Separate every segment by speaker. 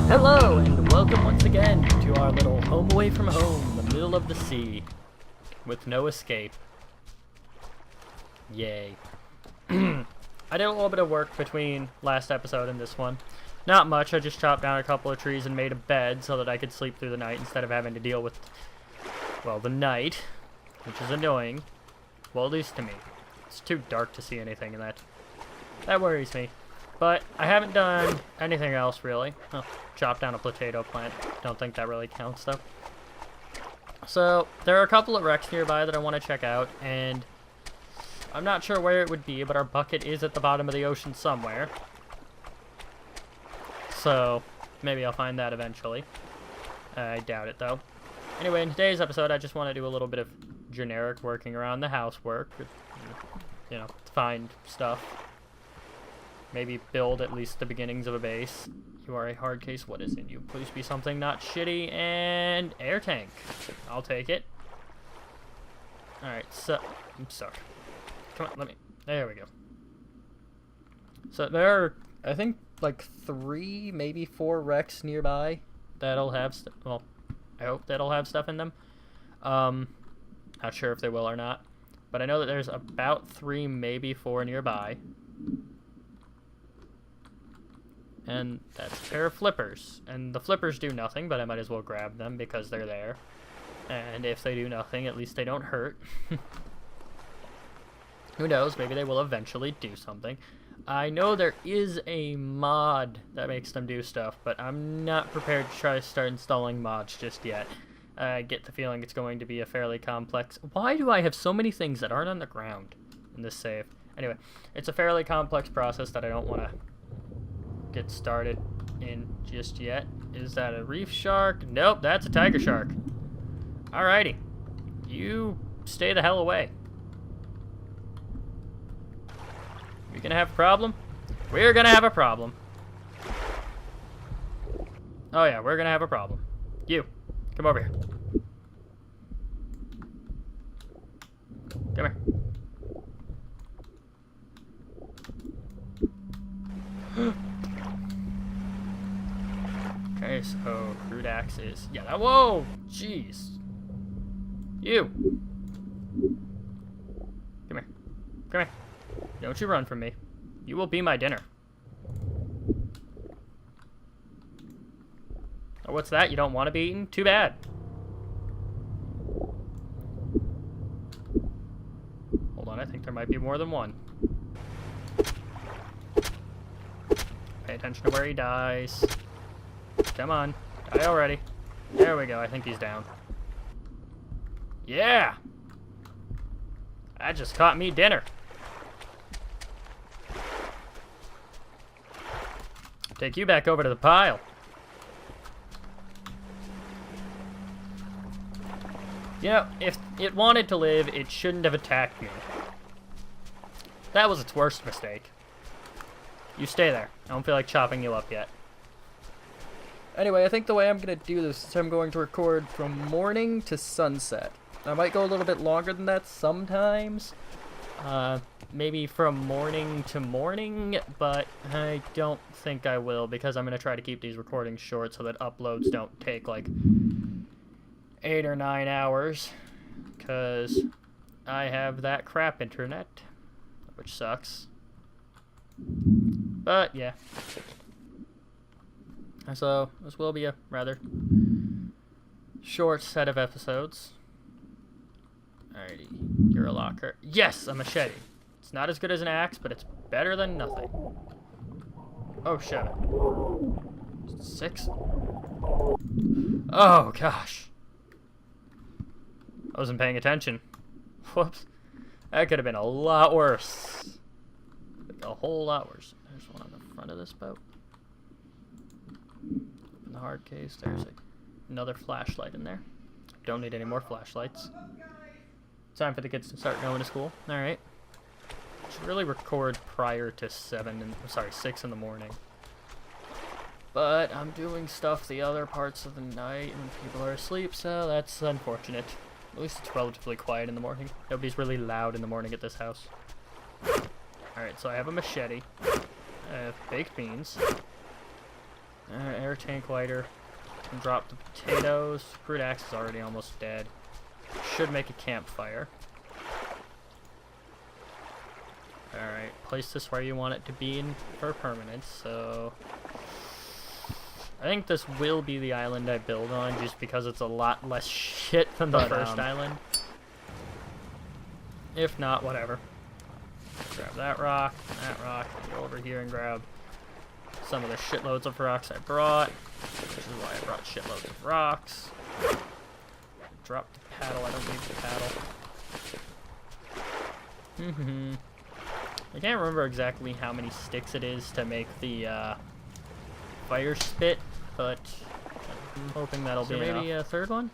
Speaker 1: Hello, and welcome once again to our little home away from home in the middle of the sea, with no escape. Yay. I did a little bit of work between last episode and this one. Not much, I just chopped down a couple of trees and made a bed so that I could sleep through the night instead of having to deal with, well, the night, which is annoying. Well, at least to me. It's too dark to see anything, and that worries me. But I haven't done anything else, really. Oh, chopped down a potato plant. Don't think that really counts, though. So, there are a couple of wrecks nearby that I want to check out, and I'm not sure where it would be, but our bucket is at the bottom of the ocean somewhere. So, maybe I'll find that eventually. I doubt it, though. Anyway, in today's episode, I just want to do a little bit of generic working around the house work. You know, find stuff. Maybe build at least the beginnings of a base. You are a hard case. What is in you? Please be something not shitty. And air tank. I'll take it. Alright, so... I'm stuck. Come on, let me... There we go. So there are, I think, like 3, maybe 4 wrecks nearby that'll have... Well, I hope that'll have stuff in them. Not sure if they will or not. But I know that there's about 3, maybe 4 nearby. And that's a pair of flippers. And the flippers do nothing, but I might as well grab them because they're there. And if they do nothing, at least they don't hurt. Who knows, maybe they will eventually do something. I know there is a mod that makes them do stuff, but I'm not prepared to try to start installing mods just yet. I get the feeling it's going to be a fairly complex... Why do I have so many things that aren't on the ground in this save? Anyway, it's a fairly complex process that I don't want to get started in just yet. Is that a reef shark? Nope, that's a tiger shark. Alrighty. You stay the hell away. We gonna have a problem? We're gonna have a problem. Oh yeah, we're gonna have a problem. You, come over here. Come here. Okay, so crude axe is... Yeah, whoa! Jeez. You! Come here. Come here. Don't you run from me. You will be my dinner. Oh, what's that? You don't want to be eaten? Too bad. Hold on, I think there might be more than one. Pay attention to where he dies. Come on. Die already. There we go. I think he's down. Yeah! That just caught me dinner. Take you back over to the pile. You know, if it wanted to live, it shouldn't have attacked me. That was its worst mistake. You stay there. I don't feel like chopping you up yet. Anyway, I think the way I'm going to do this is I'm going to record from morning to sunset. I might go a little bit longer than that sometimes. Maybe from morning to morning, but I don't think I will because I'm going to try to keep these recordings short so that uploads don't take like 8 or 9 hours because I have that crap internet, which sucks. But yeah. So, this will be a rather short set of episodes. Alrighty, you're a locker. Yes, a machete. It's not as good as an axe, but it's better than nothing. Oh, 7. 6? Oh, gosh. I wasn't paying attention. Whoops. That could have been a lot worse. A whole lot worse. There's one on the front of this boat. In the hard case, there's another flashlight in there. Don't need any more flashlights. Time for the kids to start going to school. Alright. Should really record prior to 6 in the morning. But I'm doing stuff the other parts of the night when people are asleep, so that's unfortunate. At least it's relatively quiet in the morning. Nobody's really loud in the morning at this house. Alright, so I have a machete. I have baked beans. Air tank lighter. And drop the potatoes. Crude axe is already almost dead. Should make a campfire. Alright, place this where you want it to be for permanence, so... I think this will be the island I build on, just because it's a lot less shit than the first island. If not, whatever. Grab that rock, go over here and grab some of the shitloads of rocks I brought. Which is why I brought shitloads of rocks. Drop the paddle, I don't need the paddle. I can't remember exactly how many sticks it is to make the fire spit, but I'm hoping that'll be maybe a third one?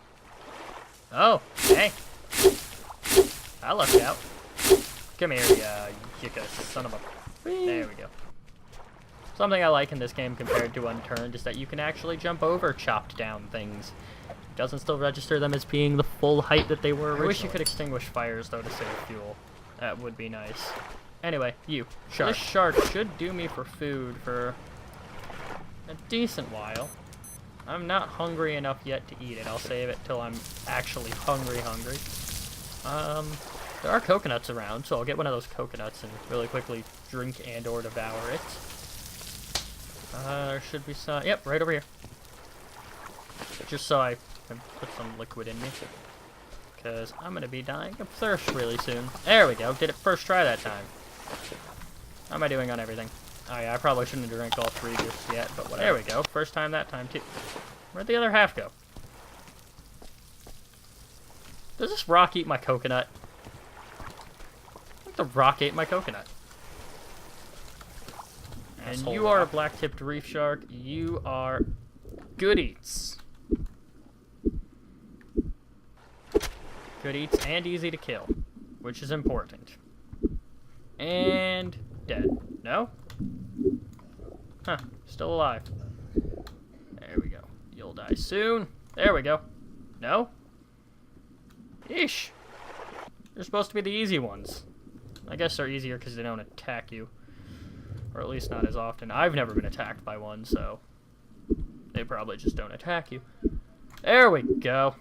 Speaker 1: Oh, hey! I lucked out. Come here, you son of a... There we go. Something I like in this game compared to Unturned is that you can actually jump over chopped down things. It doesn't still register them as being the full height that they were originally. I wish you could extinguish fires, though, to save fuel. That would be nice. Anyway, shark. This shark should do me for food for a decent while. I'm not hungry enough yet to eat it. I'll save it till I'm actually hungry. There are coconuts around, so I'll get one of those coconuts and really quickly drink and or devour it. There should be some... Yep, right over here. Just so I can put some liquid in me. Because I'm going to be dying of thirst really soon. There we go. Did it first try that time. How am I doing on everything? Oh yeah, I probably shouldn't have drank all three just yet, but whatever. There we go. First time that time, too. Where'd the other half go? Does this rock eat my coconut? I think the rock ate my coconut. And you are a black-tipped reef shark. You are good eats. Good eats and easy to kill, which is important. And dead. No? Huh. Still alive. There we go. You'll die soon. There we go. No? Eesh. They're supposed to be the easy ones. I guess they're easier because they don't attack you. Or at least not as often. I've never been attacked by one, so they probably just don't attack you. There we go.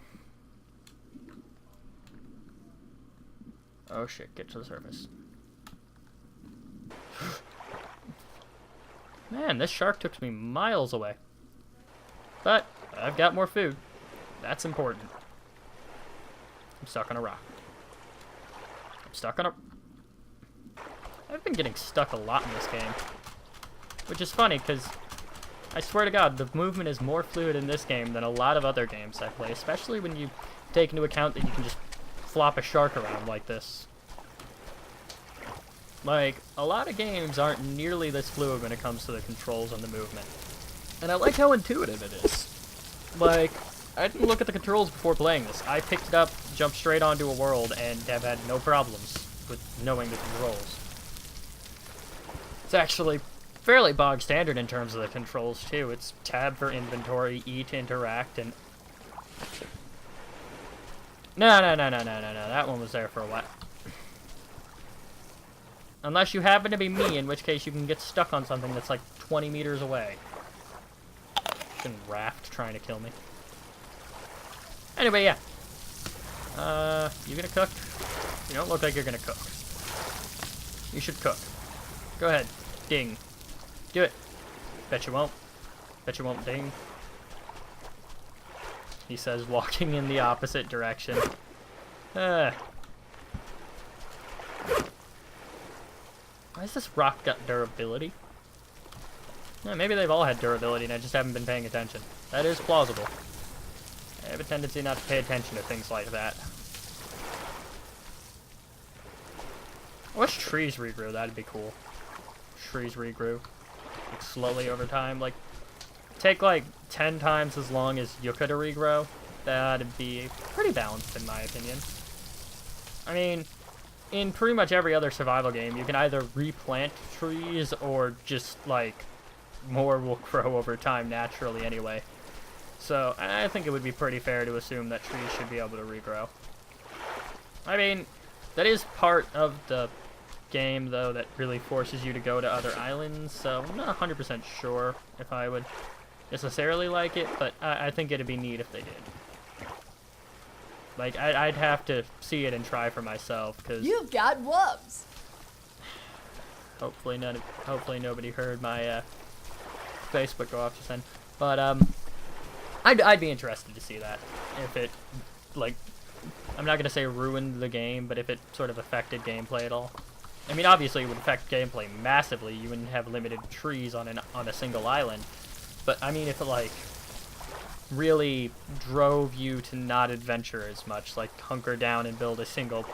Speaker 1: Oh shit, get to the surface. Man, this shark took me miles away. But I've got more food. That's important. I'm stuck on a rock. I've been getting stuck a lot in this game. Which is funny, because I swear to God, the movement is more fluid in this game than a lot of other games I play, especially when you take into account that you can just flop a shark around like this. Like, a lot of games aren't nearly this fluid when it comes to the controls and the movement. And I like how intuitive it is. Like, I didn't look at the controls before playing this. I picked it up, jumped straight onto a world, and have had no problems with knowing the controls. It's actually fairly bog standard in terms of the controls, too. It's tab for inventory, E to interact, and... No. That one was there for a while. Unless you happen to be me, in which case you can get stuck on something that's like 20 meters away. Fucking raft trying to kill me. Anyway, yeah. You gonna cook? You don't look like you're gonna cook. You should cook. Go ahead. Ding. Do it. Bet you won't. Bet you won't ding. He says, walking in the opposite direction. Why has this rock got durability? Yeah, maybe they've all had durability and I just haven't been paying attention. That is plausible. I have a tendency not to pay attention to things like that. I wish trees regrew, that'd be cool. Trees regrew. Like, slowly over time. Like, take like 10 times as long as yucca to regrow. That'd be pretty balanced in my opinion. I mean, in pretty much every other survival game, you can either replant trees or just, like, more will grow over time naturally anyway. So, I think it would be pretty fair to assume that trees should be able to regrow. I mean, that is part of the game, though, that really forces you to go to other islands, so I'm not 100% sure if I would necessarily like it, but I think it'd be neat if they did. Like, I'd have to see it and try for myself, because
Speaker 2: You've got wubs.
Speaker 1: hopefully nobody heard my Facebook go off just then. But I'd be interested to see that, if it, like, I'm not gonna say ruined the game, but if it sort of affected gameplay at all. I mean, obviously it would affect gameplay massively. You wouldn't have limited trees on a single island. But I mean, if it like really drove you to not adventure as much, like hunker down and build a single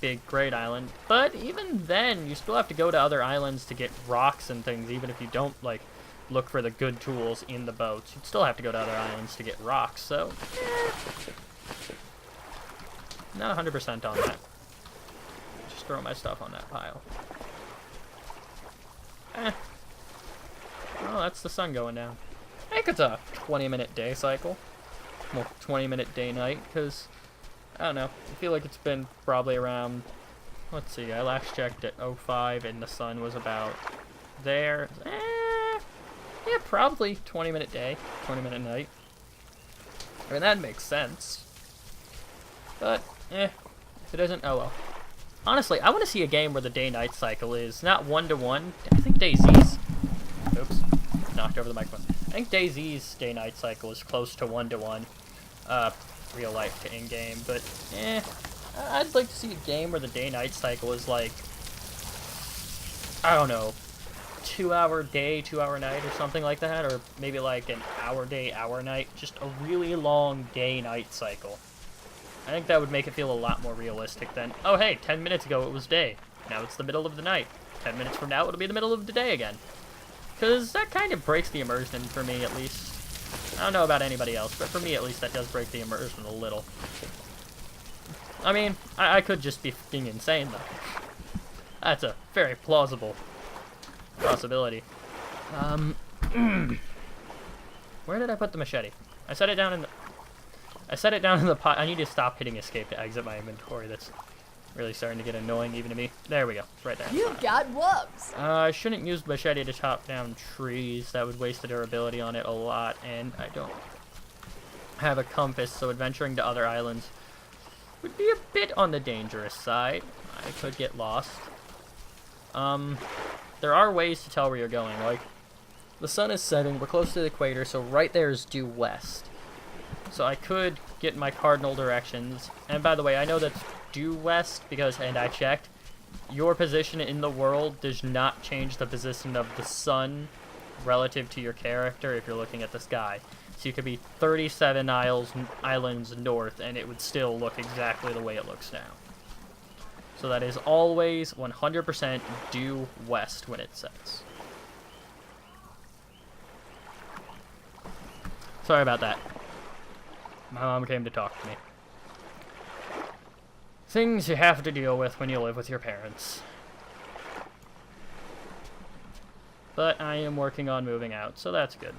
Speaker 1: big great island. But even then, you still have to go to other islands to get rocks and things, even if you don't like look for the good tools in the boats. You'd still have to go to other islands to get rocks, so not 100% on that. Just throw my stuff on that pile. Oh, that's the sun going down. I think it's a 20-minute day cycle. Well, 20-minute day-night, because, I don't know, I feel like it's been probably around, let's see, I last checked at 05, and the sun was about there. Yeah, probably 20-minute day, 20-minute night. I mean, that makes sense. But, if it isn't, oh well. Honestly, I want to see a game where the day-night cycle is not 1-to-1. I think DayZ's... Oops. Knocked over the microphone. I think DayZ's day-night cycle is close to 1-to-1. Real life to in-game, but, I'd like to see a game where the day-night cycle is like... I don't know. 2-hour day, 2-hour night, or something like that. Or maybe like an hour day, hour night. Just a really long day-night cycle. I think that would make it feel a lot more realistic than, oh hey, 10 minutes ago it was day. Now it's the middle of the night. 10 minutes from now it'll be the middle of the day again. Because that kind of breaks the immersion for me, at least. I don't know about anybody else, but for me at least that does break the immersion a little. I mean, I could just be f***ing insane though. That's a very plausible possibility. Where did I put the machete? I set it down in the pot. I need to stop hitting escape to exit my inventory. That's really starting to get annoying even to me. There we go. It's right there.
Speaker 2: You've got wubs.
Speaker 1: I shouldn't use machete to chop down trees. That would waste the durability on it a lot, and I don't have a compass, so adventuring to other islands would be a bit on the dangerous side. I could get lost. There are ways to tell where you're going. Like, the sun is setting. We're close to the equator, so right there is due west. So I could get my cardinal directions. And by the way, I know that's due west because, and I checked, your position in the world does not change the position of the sun relative to your character if you're looking at the sky. So you could be 37 islands north and it would still look exactly the way it looks now. So that is always 100% due west when it sets. Sorry about that. My mom came to talk to me. Things you have to deal with when you live with your parents. But I am working on moving out, so that's good.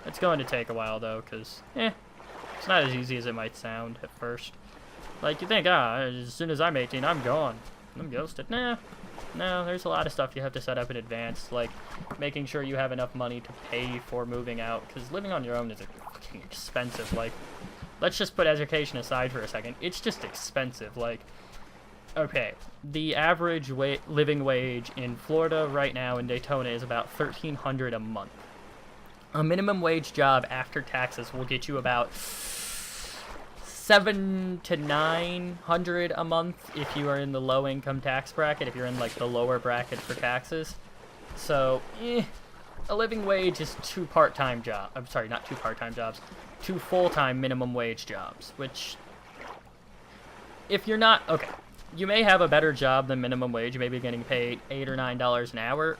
Speaker 1: It's going to take a while, though, because, it's not as easy as it might sound at first. Like, you think, as soon as I'm 18, I'm gone. I'm ghosted. Nah. No, there's a lot of stuff you have to set up in advance, like making sure you have enough money to pay for moving out, because living on your own is fucking expensive. Like, let's just put education aside for a second. It's just expensive. Like, okay, the average living wage in Florida right now in Daytona is about $1,300 a month. A minimum wage job after taxes will get you about $700 to $900 a month if you are in the low income tax bracket, if you're in like the lower bracket for taxes. So, a living wage is two part-time jobs. I'm sorry, not two part-time jobs. Two full-time minimum wage jobs, which, if you're not, okay, you may have a better job than minimum wage. You may be getting paid $8 or $9 an hour.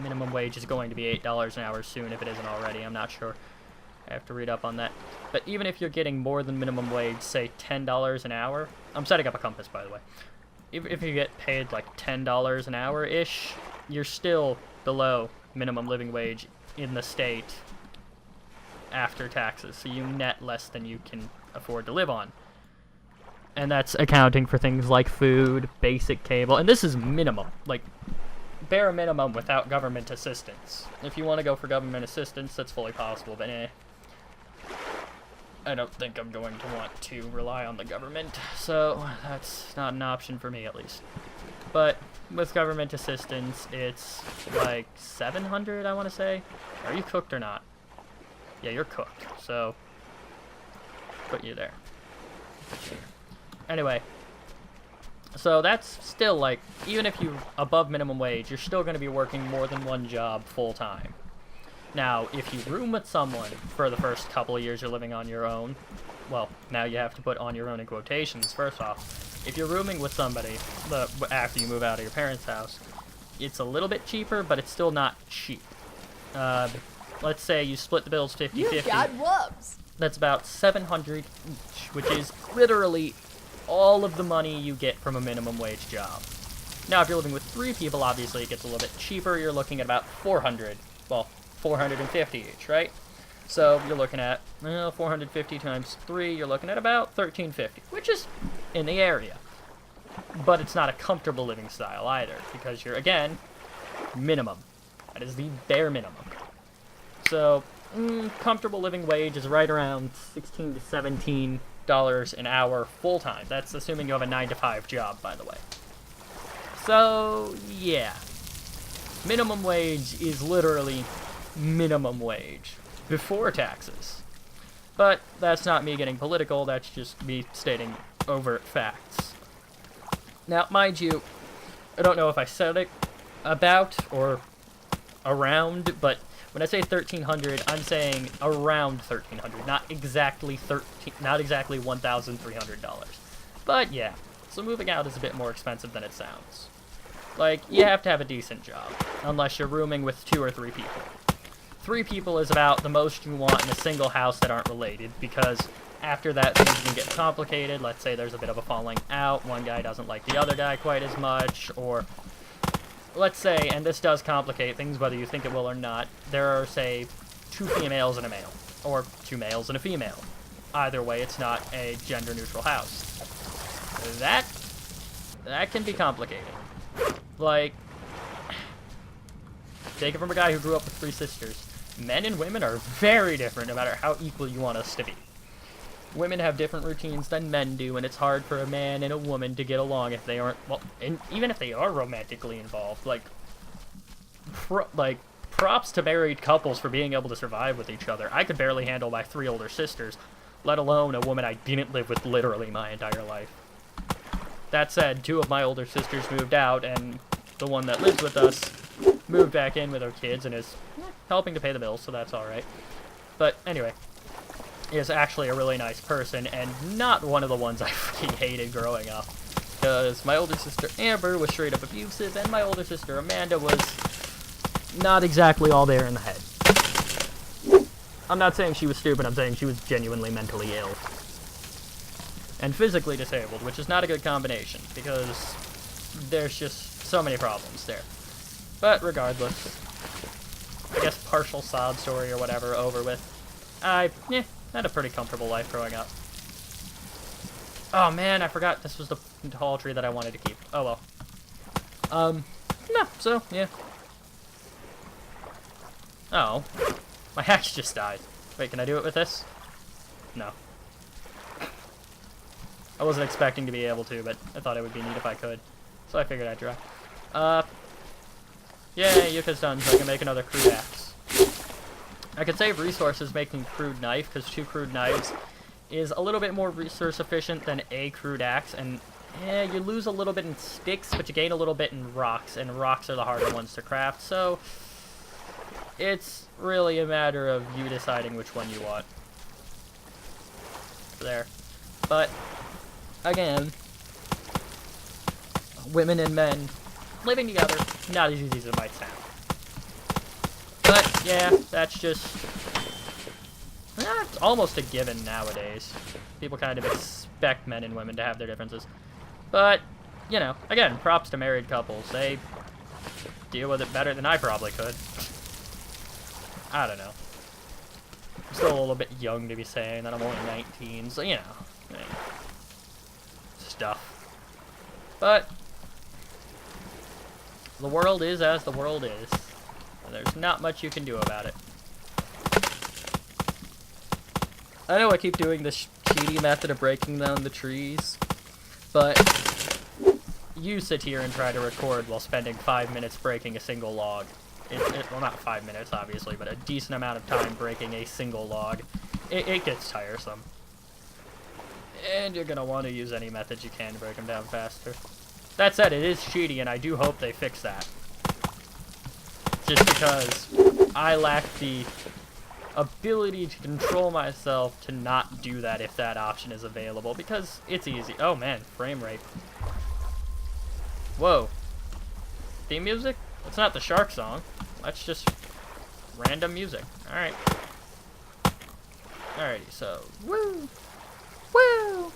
Speaker 1: Minimum wage is going to be $8 an hour soon if it isn't already. I'm not sure. I have to read up on that. But even if you're getting more than minimum wage, say $10 an hour, I'm setting up a compass, by the way. If you get paid like $10 an hour-ish, you're still below minimum living wage in the state after taxes. So you net less than you can afford to live on. And that's accounting for things like food, basic cable, and this is minimum. Like, bare minimum without government assistance. If you want to go for government assistance, that's fully possible, but I don't think I'm going to want to rely on the government, so that's not an option for me, at least. But with government assistance, it's like 700, I want to say. Are you cooked or not? Yeah, you're cooked, so put you there. Anyway, so that's still like, even if you're above minimum wage, you're still going to be working more than one job full time. Now, if you room with someone for the first couple of years you're living on your own, well, now you have to put on your own in quotations, first off. If you're rooming with somebody after you move out of your parents' house, it's a little bit cheaper, but it's still not cheap. Let's say you split the bills 50-50.
Speaker 2: You got wubs.
Speaker 1: That's about $700 each, which is literally all of the money you get from a minimum wage job. Now, if you're living with 3 people, obviously it gets a little bit cheaper. You're looking at about $450 each, right? So you're looking at 450 times 3. You're looking at about $1,350, which is in the area. But it's not a comfortable living style either, because you're, again, minimum. That is the bare minimum. So comfortable living wage is right around $16 to $17 an hour full time. That's assuming you have a 9-to-5 job, by the way. So yeah, minimum wage is literally minimum wage before taxes. But that's not me getting political, that's just me stating overt facts. Now, mind you, I don't know if I said it about or around, but when I say 1,300, I'm saying around 1,300, not exactly $1,300. But yeah, so moving out is a bit more expensive than it sounds. Like, you have to have a decent job, unless you're rooming with 2 or 3 people. 3 people is about the most you want in a single house that aren't related, because after that things can get complicated. Let's say there's a bit of a falling out, one guy doesn't like the other guy quite as much, or let's say, and this does complicate things whether you think it will or not, there are, say, 2 females and a male, or 2 males and a female. Either way, it's not a gender-neutral house. That can be complicated. Like, take it from a guy who grew up with 3 sisters. Men and women are very different no matter how equal you want us to be. Women have different routines than men do, and it's hard for a man and a woman to get along if they aren't, well, and even if they are romantically involved. Like, props to married couples for being able to survive with each other. I could barely handle my 3 older sisters, let alone a woman I didn't live with literally my entire life. That said, 2 of my older sisters moved out, and the one that lives with us moved back in with her kids and is helping to pay the bills, so that's alright. But anyway, is actually a really nice person, and not one of the ones I fucking hated growing up. Because my older sister Amber was straight up abusive, and my older sister Amanda was not exactly all there in the head. I'm not saying she was stupid, I'm saying she was genuinely mentally ill. And physically disabled, which is not a good combination, because there's just so many problems there. But regardless, I guess partial sob story or whatever over with. I had a pretty comfortable life growing up. Oh man, I forgot this was the tall tree that I wanted to keep. Oh well. No, so, yeah. Oh. My axe just died. Wait, can I do it with this? No. I wasn't expecting to be able to, but I thought it would be neat if I could. So I figured I'd try. Yay, Yuka's done, so I can make another crude axe. I could save resources making crude knife, because 2 crude knives is a little bit more resource efficient than a crude axe, and you lose a little bit in sticks, but you gain a little bit in rocks, and rocks are the harder ones to craft, so it's really a matter of you deciding which one you want. There. But again, women and men living together, not as easy as it might sound. But yeah, that's just, it's almost a given nowadays. People kind of expect men and women to have their differences. But, you know, again, props to married couples. They deal with it better than I probably could. I don't know. I'm still a little bit young to be saying that. I'm only 19, so, you know, stuff. But The world is as the world is. And there's not much you can do about it. I know I keep doing this cheaty method of breaking down the trees, but you sit here and try to record while spending 5 minutes breaking a single log. Well, not 5 minutes, obviously, but a decent amount of time breaking a single log. It gets tiresome. And you're gonna want to use any method you can to break them down faster. That said, it is cheaty, and I do hope they fix that. Just because I lack the ability to control myself to not do that if that option is available, because it's easy. Oh man, frame rate. Whoa. Theme music? That's not the shark song. That's just random music. Alright. Alrighty, so, woo! Woo!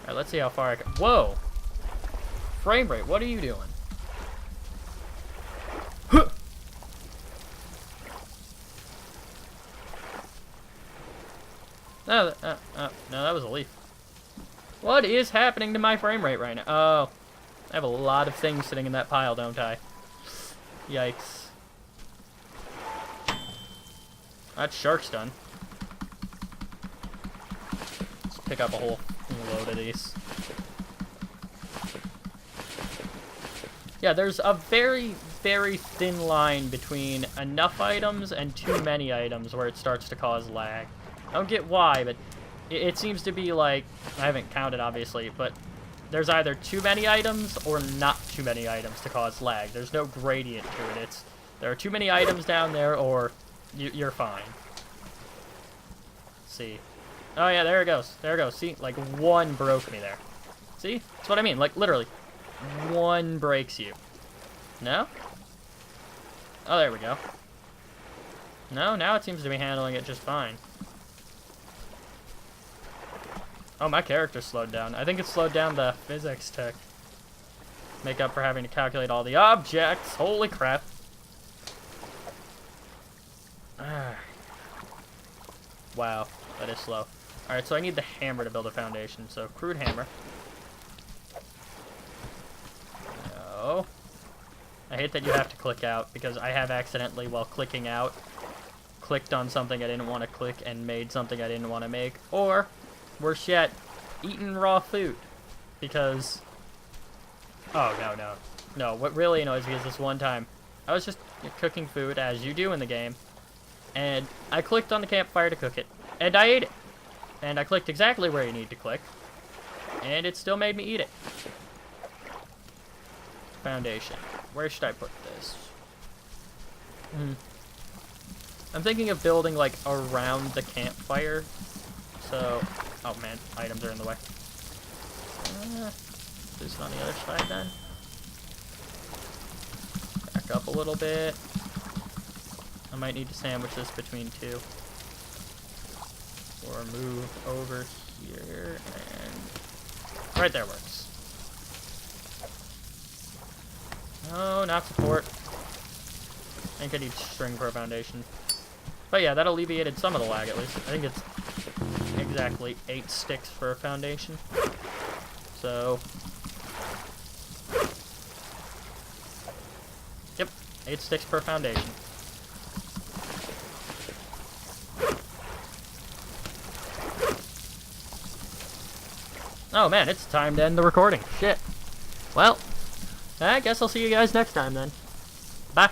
Speaker 1: Alright, let's see how far I can. Whoa! Frame rate, what are you doing? Huh! No, no, that was a leaf. What is happening to my frame rate right now? Oh, I have a lot of things sitting in that pile, don't I? Yikes. That shark's done. Let's pick up a whole load of these. Yeah, there's a very, very thin line between enough items and too many items where it starts to cause lag. I don't get why, but it seems to be like, I haven't counted obviously, but there's either too many items or not too many items to cause lag. There's no gradient to it. There are too many items down there or you're fine. Let's see. Oh yeah, there it goes. There it goes. See, like one broke me there. See? That's what I mean. Like literally, one breaks you. No? Oh, there we go. No, now it seems to be handling it just fine. Oh, my character slowed down. I think it slowed down the physics to make up for having to calculate all the objects. Holy crap. Wow, that is slow. Alright, so I need the hammer to build a foundation. So, crude hammer. No. I hate that you have to click out, because I have accidentally, while clicking out, clicked on something I didn't want to click and made something I didn't want to make. Or, worse yet, eaten raw food. Because... Oh, no, no. No, what really annoys me is this one time, I was just cooking food, as you do in the game, and I clicked on the campfire to cook it, and I ate it. And I clicked exactly where you need to click, and it still made me eat it. Foundation. Where should I put this? I'm thinking of building, like, around the campfire. So... Oh, man. Items are in the way. This on the other side, then. Back up a little bit. I might need to sandwich this between two. Or move over here, and... Right there works. No, not support. I think I need string for a foundation. But yeah, that alleviated some of the lag at least. I think it's exactly 8 sticks for a foundation. So... Yep, 8 sticks per foundation. Oh man, it's time to end the recording. Shit. Well, I guess I'll see you guys next time then. Bye.